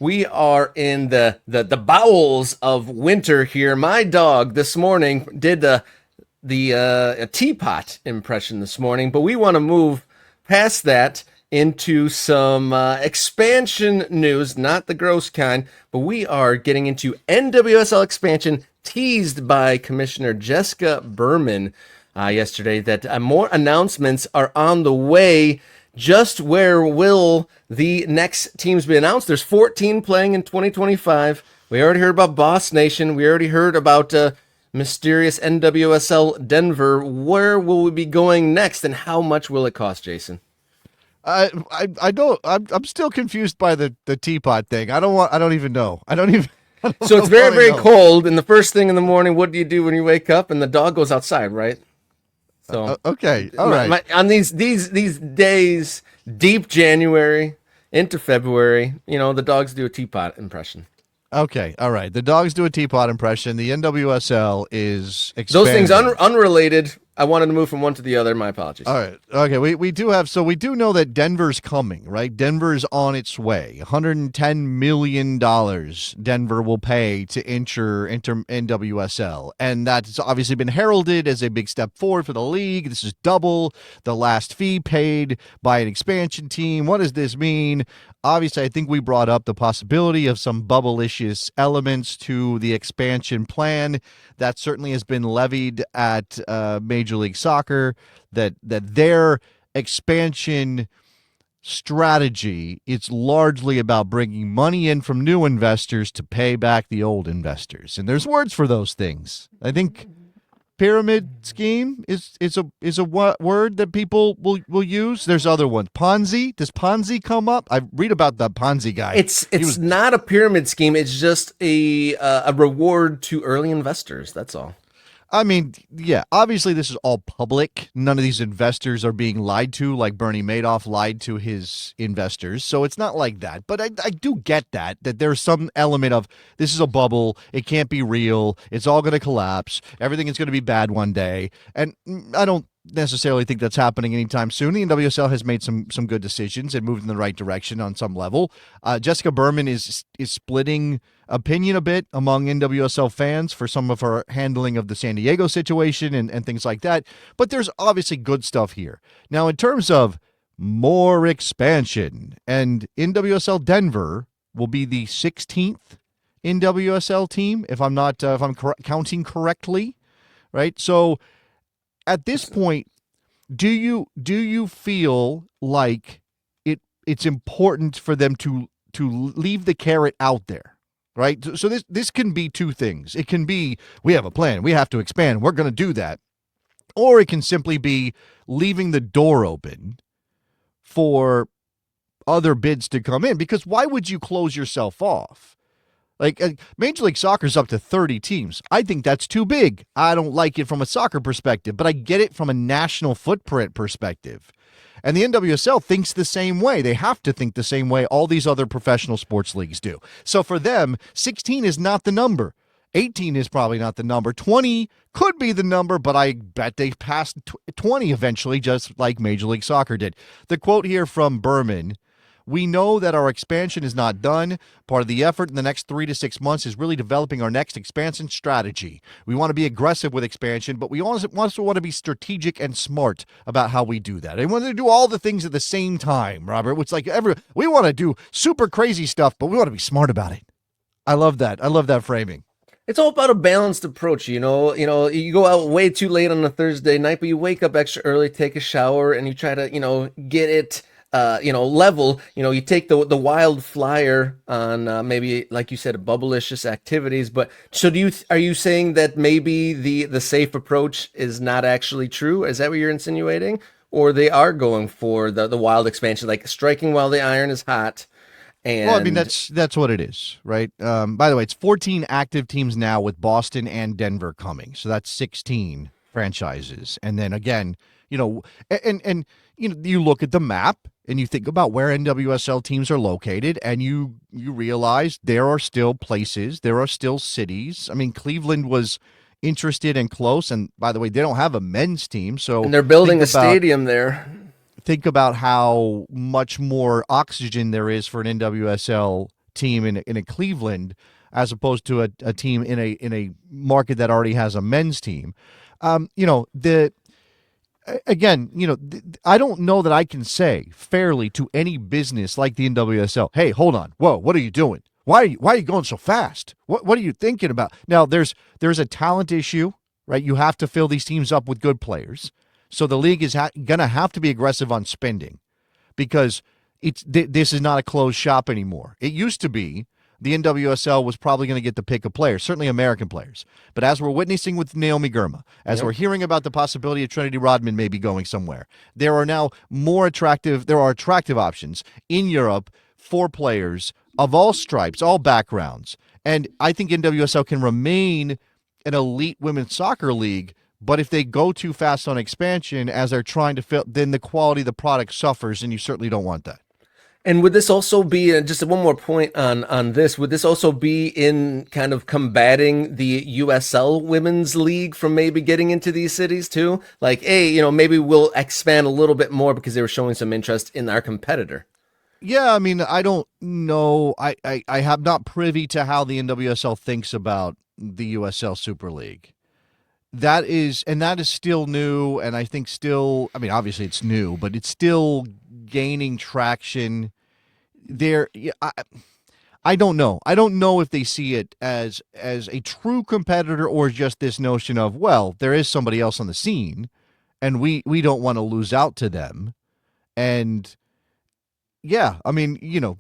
We are in the bowels of winter here. My dog this morning did a teapot impression this morning, but we want to move past that into some expansion news, not the gross kind, but we are getting into NWSL expansion teased by Commissioner Jessica Berman yesterday that more announcements are on the way. Just where will the next teams be announced? There's 14 playing in 2025. We already heard about Boss Nation. We already heard about mysterious NWSL Denver. Where will we be going next, and how much will it cost, Jason? I don't. I'm still confused by the teapot thing. I don't even know. So it's very, very cold, and the first thing in the morning, what do you do when you wake up? And the dog goes outside, right? So okay, all right. On these days, deep January into February, the dogs do a teapot impression. Okay, all right. The dogs do a teapot impression. The NWSL is expanding. Those things unrelated. I wanted to move from one to the other. My apologies. All right. Okay. We do know that Denver's coming, right? Denver's on its way. $110 million Denver will pay to enter NWSL. And that's obviously been heralded as a big step forward for the league. This is double the last fee paid by an expansion team. What does this mean? Obviously, I think we brought up the possibility of some bubble-icious elements to the expansion plan. That certainly has been levied at Major League Soccer, that their expansion strategy, it's largely about bringing money in from new investors to pay back the old investors. And there's words for those things. I think pyramid scheme is a word that people will use. There's other ones. Ponzi. Does Ponzi come up? I read about the Ponzi guy. It's not a pyramid scheme. It's just a reward to early investors. That's all. I mean, yeah, obviously this is all public. None of these investors are being lied to like Bernie Madoff lied to his investors. So it's not like that. But I do get that there's some element of this is a bubble. It can't be real. It's all going to collapse. Everything is going to be bad one day. And I don't necessarily think that's happening anytime soon. The NWSL has made some good decisions and moved in the right direction on some level. Jessica Berman is splitting opinion a bit among NWSL fans for some of her handling of the San Diego situation and things like that. But there's obviously good stuff here. Now, in terms of more expansion, and NWSL Denver will be the 16th NWSL team, if I'm counting correctly, right? So at this point, do you feel like it's important for them to leave the carrot out there, right? So this can be two things. It can be we have a plan, we have to expand, we're going to do that, or it can simply be leaving the door open for other bids to come in. Because why would you close yourself off? Like Major League Soccer's up to 30 teams. I think that's too big. I don't like it from a soccer perspective, but I get it from a national footprint perspective. And the NWSL thinks the same way. They have to think the same way all these other professional sports leagues do. So for them, 16 is not the number. 18 is probably not the number. 20 could be the number, but I bet they passed 20 eventually, just like Major League Soccer did. The quote here from Berman: "We know that our expansion is not done. Part of the effort in the next 3 to 6 months is really developing our next expansion strategy. We want to be aggressive with expansion, but we also want to be strategic and smart about how we do that. And we want to do all the things at the same time, Robert. It's like we want to do super crazy stuff, but we want to be smart about it." I love that. I love that framing. It's all about a balanced approach, you go out way too late on a Thursday night, but you wake up extra early, take a shower, and you try to, get it level. You take the wild flyer on maybe, like you said, bubblicious activities. But so are you saying that maybe the safe approach is not actually true? Is that what you're insinuating? Or they are going for the wild expansion, like striking while the iron is hot? And well, I mean, that's what it is, right? By the way, it's 14 active teams now with Boston and Denver coming. So that's 16 franchises. And then again, and you look at the map and you think about where NWSL teams are located, and you realize there are still places, there are still cities. I mean, Cleveland was interested and close, and by the way, they don't have a men's team, and they're building a stadium there. Think about how much more oxygen there is for an NWSL team in a Cleveland as opposed to a team in a market that already has a men's team. You know, again, you know, I don't know that I can say fairly to any business like the NWSL, hey, hold on, whoa, what are you doing? Why are you going so fast? What are you thinking about? Now, there's a talent issue, right? You have to fill these teams up with good players. So the league is going to have to be aggressive on spending because this is not a closed shop anymore. It used to be the NWSL was probably going to get the pick of players, certainly American players. But as we're witnessing with Naomi Girma, as we're hearing about the possibility of Trinity Rodman maybe going somewhere, there are now attractive options in Europe for players of all stripes, all backgrounds. And I think NWSL can remain an elite women's soccer league, but if they go too fast on expansion as they're trying to fill, then the quality of the product suffers, and you certainly don't want that. And would this also be, just one more point on this, would this also be in kind of combating the USL Women's League from maybe getting into these cities too? Like, hey, you know, maybe we'll expand a little bit more because they were showing some interest in our competitor. Yeah, I mean, I don't know. I have not privy to how the NWSL thinks about the USL Super League. That is still new, and I think still, I mean, obviously it's new, but it's still gaining traction. I don't know. I don't know if they see it as a true competitor or just this notion of, well, there is somebody else on the scene, and we don't want to lose out to them. And yeah, I mean, you know,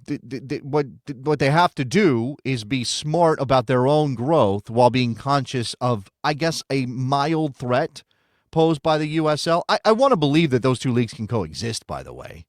what they have to do is be smart about their own growth while being conscious of, I guess, a mild threat posed by the USL. I want to believe that those two leagues can coexist, by the way,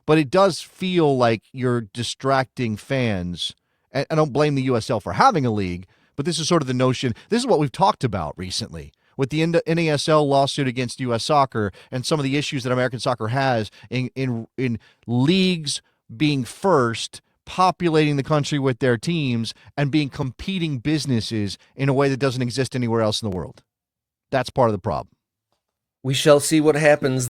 but it does feel like you're distracting fans. And I don't blame the USL for having a league, but this is sort of the notion. This is what we've talked about recently with the NASL lawsuit against U.S. Soccer and some of the issues that American soccer has in leagues being first, populating the country with their teams, and being competing businesses in a way that doesn't exist anywhere else in the world. That's part of the problem. We shall see what happens.